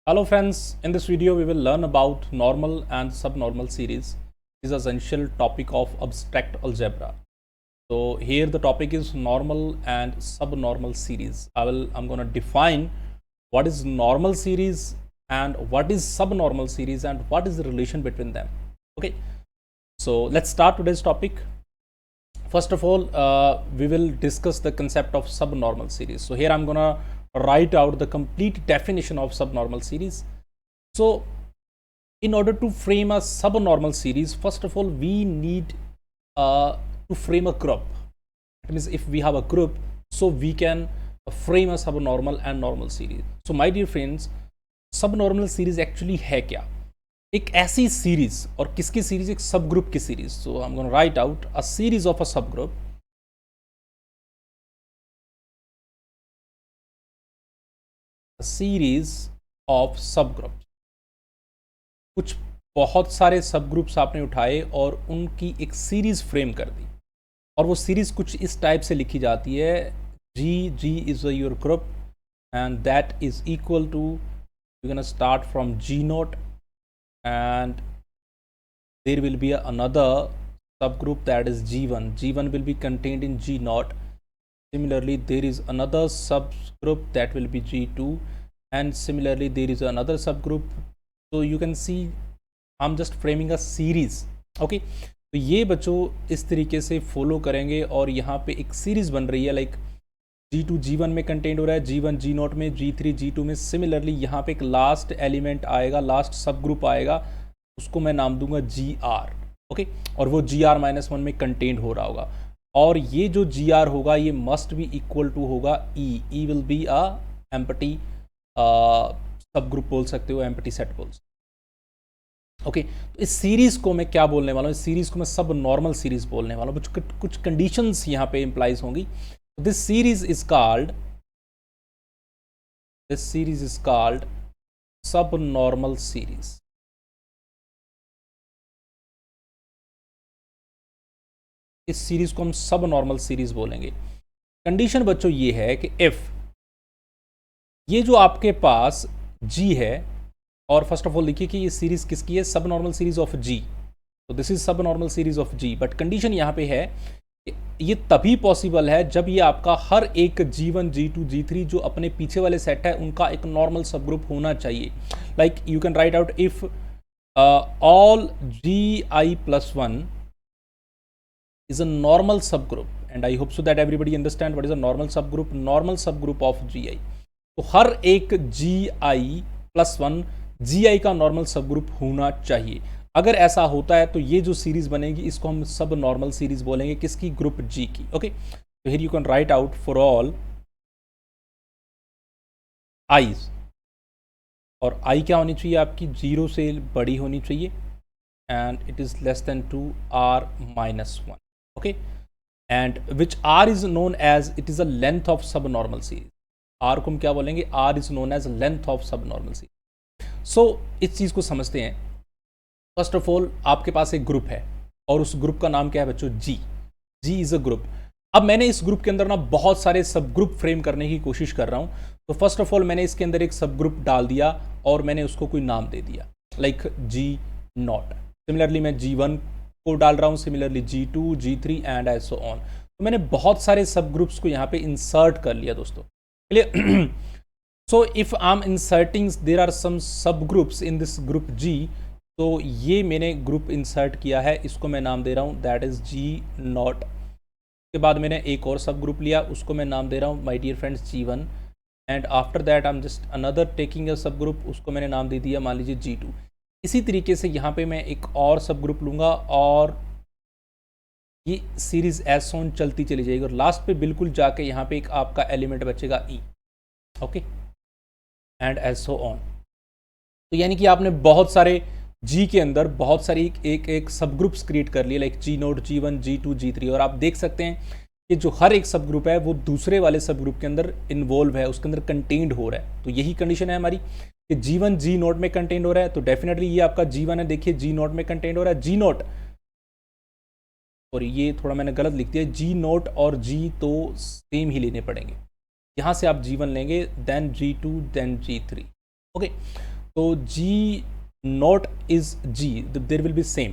Hello friends, in this video we will learn about normal and subnormal series. This is essential topic of abstract algebra. So here the topic is normal and subnormal series. I'm going to define what is normal series and what is subnormal series and what is the relation between them. Okay, so let's start today's topic. First of all, we will discuss the concept of subnormal series. So here I'm going to write out the complete definition of subnormal series. So in order to frame a subnormal series, first of all, we need to frame a group. That means if we have a group, so we can frame a subnormal and normal series. So my dear friends, subnormal series actually है क्या? एक ऐसी series, और किसकी series? एक सब group की series. So I am gonna right out a series of a sub group. Series of sub group. कुछ बहुत सारे सब ग्रुप्स आपने उठाए और उनकी एक सीरीज फ्रेम कर दी, और वो सीरीज कुछ इस टाइप से लिखी जाती है. G is your group and that is equal to, you can start from G naught and there will be another subgroup that is G1. G1 will be contained in G naught. Similarly, there is another subgroup that will be G2, and similarly there is another subgroup. So you can see I'm just framing a series. Okay, तो ये बच्चों इस तरीके से follow करेंगे और यहाँ पे एक सीरीज बन रही है. लाइक G2 G1 में कंटेंट हो रहा है, G1 G नोट में, G3 G2 में. सिमिलरली यहाँ पे एक लास्ट एलिमेंट आएगा, लास्ट सब ग्रुप आएगा, उसको मैं नाम दूंगा GR. ओके, और वो GR-1 में कंटेंट हो रहा होगा. और ये जो GR होगा ये मस्ट बी इक्वल टू होगा E will be a empty सब ग्रुप बोल सकते हो, एम्प्टी सेट बोल सकते हो. ओके, तो इस सीरीज को मैं क्या बोलने वाला हूँ? इस सीरीज को मैं सब नॉर्मल सीरीज बोलने वाला हूँ. कुछ कंडीशंस यहाँ पे इंप्लाइज होंगी. This series is called subnormal series. इस सीरीज को हम सबनॉर्मल सीरीज बोलेंगे. कंडीशन बच्चों ये है कि इफ ये जो आपके पास G है, और फर्स्ट ऑफ ऑल देखिए कि ये सीरीज किसकी है? Subnormal series of G. तो this is subnormal series of G. But condition यहाँ पे है, ये तभी पॉसिबल है जब ये आपका हर एक G1 G2 G3 जो अपने पीछे वाले सेट है उनका एक नॉर्मल सब ग्रुप होना चाहिए. Like you can write out if all Gi+1 is a normal subgroup, and I hope so that everybody understand what is a normal subgroup of Gi. तो हर एक Gi+1 Gi का normal sub group होना चाहिए. अगर ऐसा होता है तो ये जो सीरीज बनेगी इसको हम सब नॉर्मल सीरीज बोलेंगे. किसकी? ग्रुप G की. ओके, तो here you can write out for all eyes, और आई क्या होनी चाहिए आपकी? 0 से बड़ी होनी चाहिए, and it is less than 2 R-1. Okay, and which R is known as, it is a length of sub normal series. R को हम क्या बोलेंगे? R is known as length of sub normal series. So इस चीज को समझते हैं. First of all आपके पास एक ग्रुप है और उस ग्रुप का नाम क्या है बच्चों? G is a group. अब मैंने इस ग्रुप के अंदर ना बहुत सारे सब ग्रुप फ्रेम करने की कोशिश कर रहा हूं. तो फर्स्ट ऑफ ऑल मैंने इसके अंदर एक सब ग्रुप डाल दिया और मैंने उसको कोई नाम दे दिया, लाइक G0. सिमिलरली मैं G1 को डाल रहा हूं, similarly G2 G3 and as so on. तो मैंने बहुत सारे सब ग्रुप्स को यहाँ पे इंसर्ट कर लिया दोस्तों. चलिए, so if I am inserting, there are some sub groups in this group G. तो ये मैंने ग्रुप इंसर्ट किया है, इसको मैं नाम दे रहा हूँ दैट इज G0. उसके बाद मैंने एक और सब ग्रुप लिया, उसको मैं नाम दे रहा हूँ my dear friends G1. And after that I am just another taking a sub group, उसको मैंने नाम दे दिया मान लीजिए G2. इसी तरीके से यहाँ पे मैं एक और सब ग्रुप लूँगा और ये सीरीज एज सोन चलती चली जाएगी, और लास्ट पे बिल्कुल जाके यहाँ पे एक आपका एलिमेंट बचेगा E. Okay, and as so on. तो यानी कि आपने बहुत सारे G के अंदर बहुत सारी एक सब ग्रुप्स क्रिएट कर लिए, like G0 G1 G2 G3. और आप देख सकते हैं कि जो हर एक सब ग्रुप है वो दूसरे वाले सब ग्रुप के अंदर इन्वॉल्व है, उसके अंदर कंटेंड हो रहा है. तो यही कंडीशन है हमारी कि G1 G0 में कंटेंड हो रहा है, तो डेफिनेटली ये आपका G1 है. देखिए G0 में कंटेंड हो रहा है. G0, और ये थोड़ा मैंने गलत लिख दिया, G0 और G तो सेम ही लेने पड़ेंगे. यहाँ से आप G1 लेंगे, then G2, then G3. Okay, तो G naught is G, there will be same.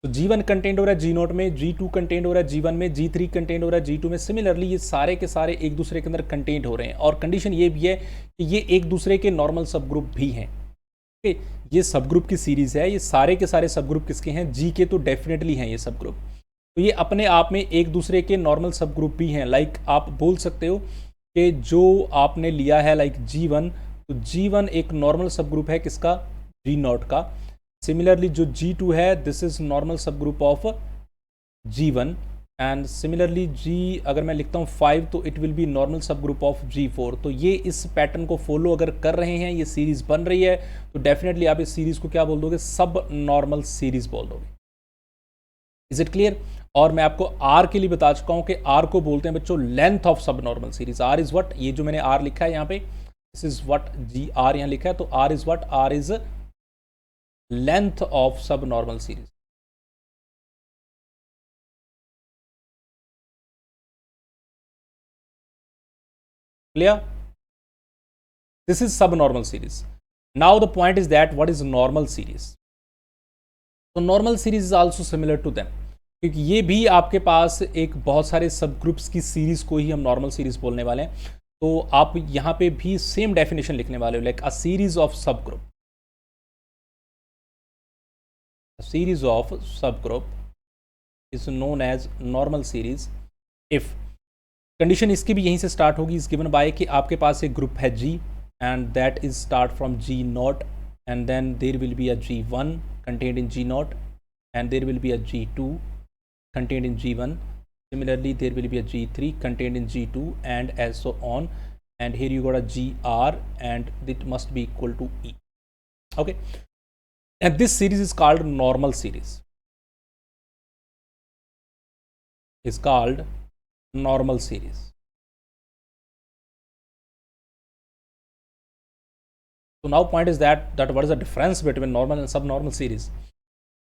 तो G1 कंटेंट हो रहा है G0 में, G2 कंटेंट हो रहा है G1 में, G3 कंटेंट हो रहा है G2 में। सिमिलरली ये सारे के सारे एक दूसरे के अंदर कंटेंट हो रहे हैं, और कंडीशन ये भी है कि ये एक दूसरे के नॉर्मल सब ग्रुप भी हैं। ओके, ये सब ग्रुप की सीरीज है, ये सारे के सारे सब ग्रुप किसके हैं? जी के, तो डेफिनेटली हैं ये सब ग्रुप। तो ये अपने आप में एक दूसरे के नॉर्मल सब ग्रुप भी हैं। लाइक आप बोल सकते हो कि जो आपने लिया है लाइक G1, तो G1 एक नॉर्मल सब ग्रुप है किसका? G0 का। सिमिलरली जो G2 है, this is normal sub group of G1, and similarly G अगर मैं लिखता हूँ 5, तो it will be normal sub group of G4। तो ये इस पैटर्न को फॉलो अगर कर रहे हैं, ये सीरीज बन रही है, तो डेफिनेटली आप इस सीरीज को क्या बोल दोगे? सब नॉर्मल सीरीज बोल दोगे। Is it clear? और मैं आपको R के लिए बता चुका हूँ कि R को बोलते हैं बच्चों length of sub normal series. R is what, ये जो मैंने R लिखा है यहाँ पे, दिस इज व्हाट GR यहाँ लिखा है, तो R is what? R is length of sub normal series. Clear? This is subnormal series. Now the point is that what is normal series? So normal series is also similar to them, क्योंकि ये भी आपके पास एक बहुत सारे सब groups की series को ही हम नॉर्मल सीरीज बोलने वाले हैं। तो आप यहाँ पे भी सेम डेफिनेशन लिखने वाले हो, like a series of sub group, series of sub group is known as normal series if. Condition इसकी भी यहीं से स्टार्ट होगी, इज गिवन बाय कि आपके पास एक ग्रुप है G and that is start from G0, and then there will be a G1 contained in G0, and there will be a G2 contained in G1. Similarly, there will be a G3 contained in G2, and as so on. And here you got a GR, and it must be equal to E. Okay, and this series is called normal series. Is called normal series. So now point is that what is the difference between normal and subnormal series?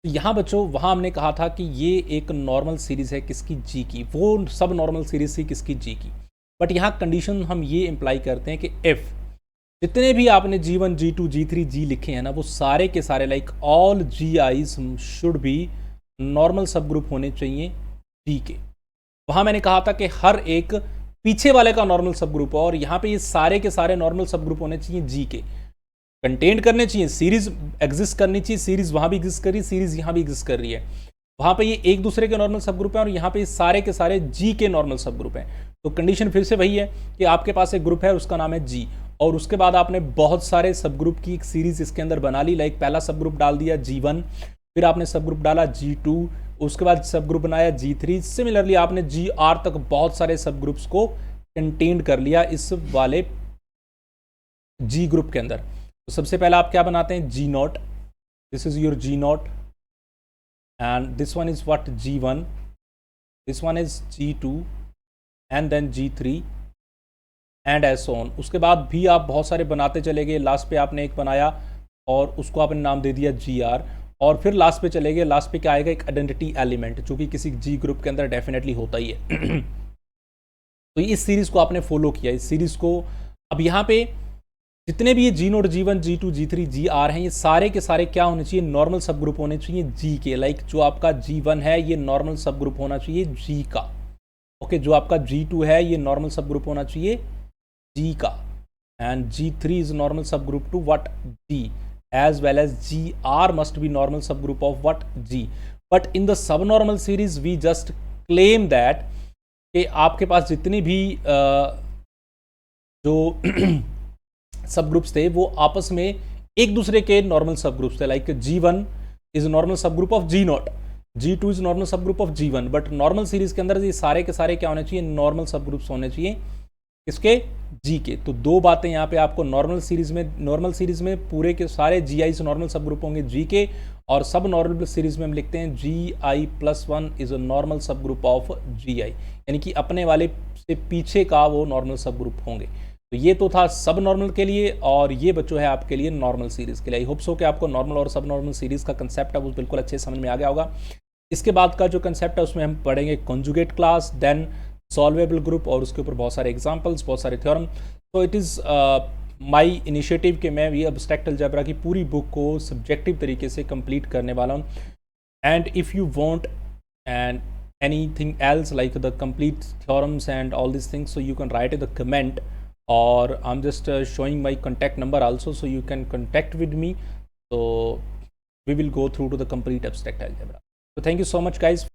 तो यहाँ बच्चों, वहाँ हमने कहा था कि ये एक नॉर्मल सीरीज है किसकी? G की, वो सब नॉर्मल सीरीज थी किसकी? G की। बट यहाँ कंडीशन हम ये इम्प्लाई करते हैं कि F जितने भी आपने G1, G2, G3, G लिखे हैं ना, वो सारे के सारे like all GIs should be normal sub group होने चाहिए G के। वहाँ मैंने कहा था कि हर एक पीछे वाले का नॉर्मल सब ग्रुप है, और यहाँ पे ये सारे के सारे नॉर्मल सब ग्रुप होने चाहिए G के, कंटेंट करने चाहिए, सीरीज एग्जिस्ट करनी चाहिए, सीरीज वहाँ भी एग्जिस्ट कर रही है, सीरीज यहाँ भी एग्जिस्ट कर रही है। वहाँ पे ये एक दूसरे के नॉर्मल सब ग्रुप है, और यहाँ पे सारे के सारे G के नॉर्मल सब ग्रुप हैं। तो कंडीशन फिर से वही है कि आपके पास एक ग्रुप है, उसका नाम है G, और उसके बाद आपने बहुत सारे सब ग्रुप की एक सीरीज इसके अंदर बना ली। लाइक पहला सब ग्रुप डाल दिया G1, फिर आपने सब ग्रुप डाला G2, उसके बाद सब ग्रुप बनाया G3। सिमिलरली आपने GR तक बहुत सारे सब ग्रुप्स को कंटेन कर लिया इस वाले G ग्रुप के अंदर। तो सबसे पहले आप क्या बनाते हैं? G0, this is your G0, and this one is what? G1, this one is G2, and then G3, and as on. उसके बाद भी आप बहुत सारे बनाते चले गए, लास्ट पे आपने एक बनाया और उसको आपने नाम दे दिया GR, और फिर लास्ट पे चले गए। लास्ट पे क्या आएगा? एक आइडेंटिटी एलिमेंट, जो कि किसी G ग्रुप के अंदर डेफिनेटली होता ही है। तो इस सीरीज को आपने फॉलो किया, इस सीरीज को। अब यहाँ पे जितने भी ये G0, G1, G2, G3, GR हैं, ये सारे के सारे क्या होने चाहिए? नॉर्मल सब ग्रुप होने चाहिए G के। लाइक जो आपका G1 है, ये नॉर्मल सब ग्रुप होना चाहिए G का। ओके, जो आपका G2 है, ये नॉर्मल सब ग्रुप होना चाहिए G का, and G3 is normal sub group to what? G, as well as GR must be normal sub group of what? G। But in the sub normal series we just claim that कि आपके पास जितनी भी जो सब groups थे, वो आपस में एक दूसरे के नॉर्मल सब ग्रुप्स थे। Like G1 is normal sub group of G0, G2 is normal sub group of G1। But normal series के अंदर ये सारे के सारे क्या होने चाहिए? नॉर्मल सब ग्रुप्स होने चाहिए इसके G के। तो दो बातें यहाँ पे आपको नॉर्मल सीरीज में पूरे के सारे GI नॉर्मल सब ग्रुप होंगे G के, और सब नॉर्मल सीरीज में हम लिखते हैं GI+1 is a normal sub group of GI, यानी कि अपने वाले से पीछे का वो नॉर्मल सब ग्रुप होंगे। तो ये तो था सब नॉर्मल के लिए, और ये बच्चों है आपके लिए नॉर्मल सीरीज के लिए। आई होप सो कि आपको नॉर्मल और सब नॉर्मल सीरीज का कंसेप्ट है वो बिल्कुल अच्छे समझ में आ गया होगा। इसके बाद का जो कंसेप्ट है उसमें हम पढ़ेंगे conjugate class, then solvable group, और उसके ऊपर बहुत सारे एग्जांपल्स, बहुत सारे थ्योरम। तो इट इज़ माई इनिशिएटिव कि मैं ये अब्स्ट्रैक्ट अलजेब्रा की पूरी बुक को सब्जेक्टिव तरीके से कंप्लीट करने वाला हूँ. And if you want and anything else like the complete theorems and all these things, so you can write in the comment, or I'm just showing my contact number also, so you can contact with me. So we will go through to the complete abstract algebra. So thank you so much guys.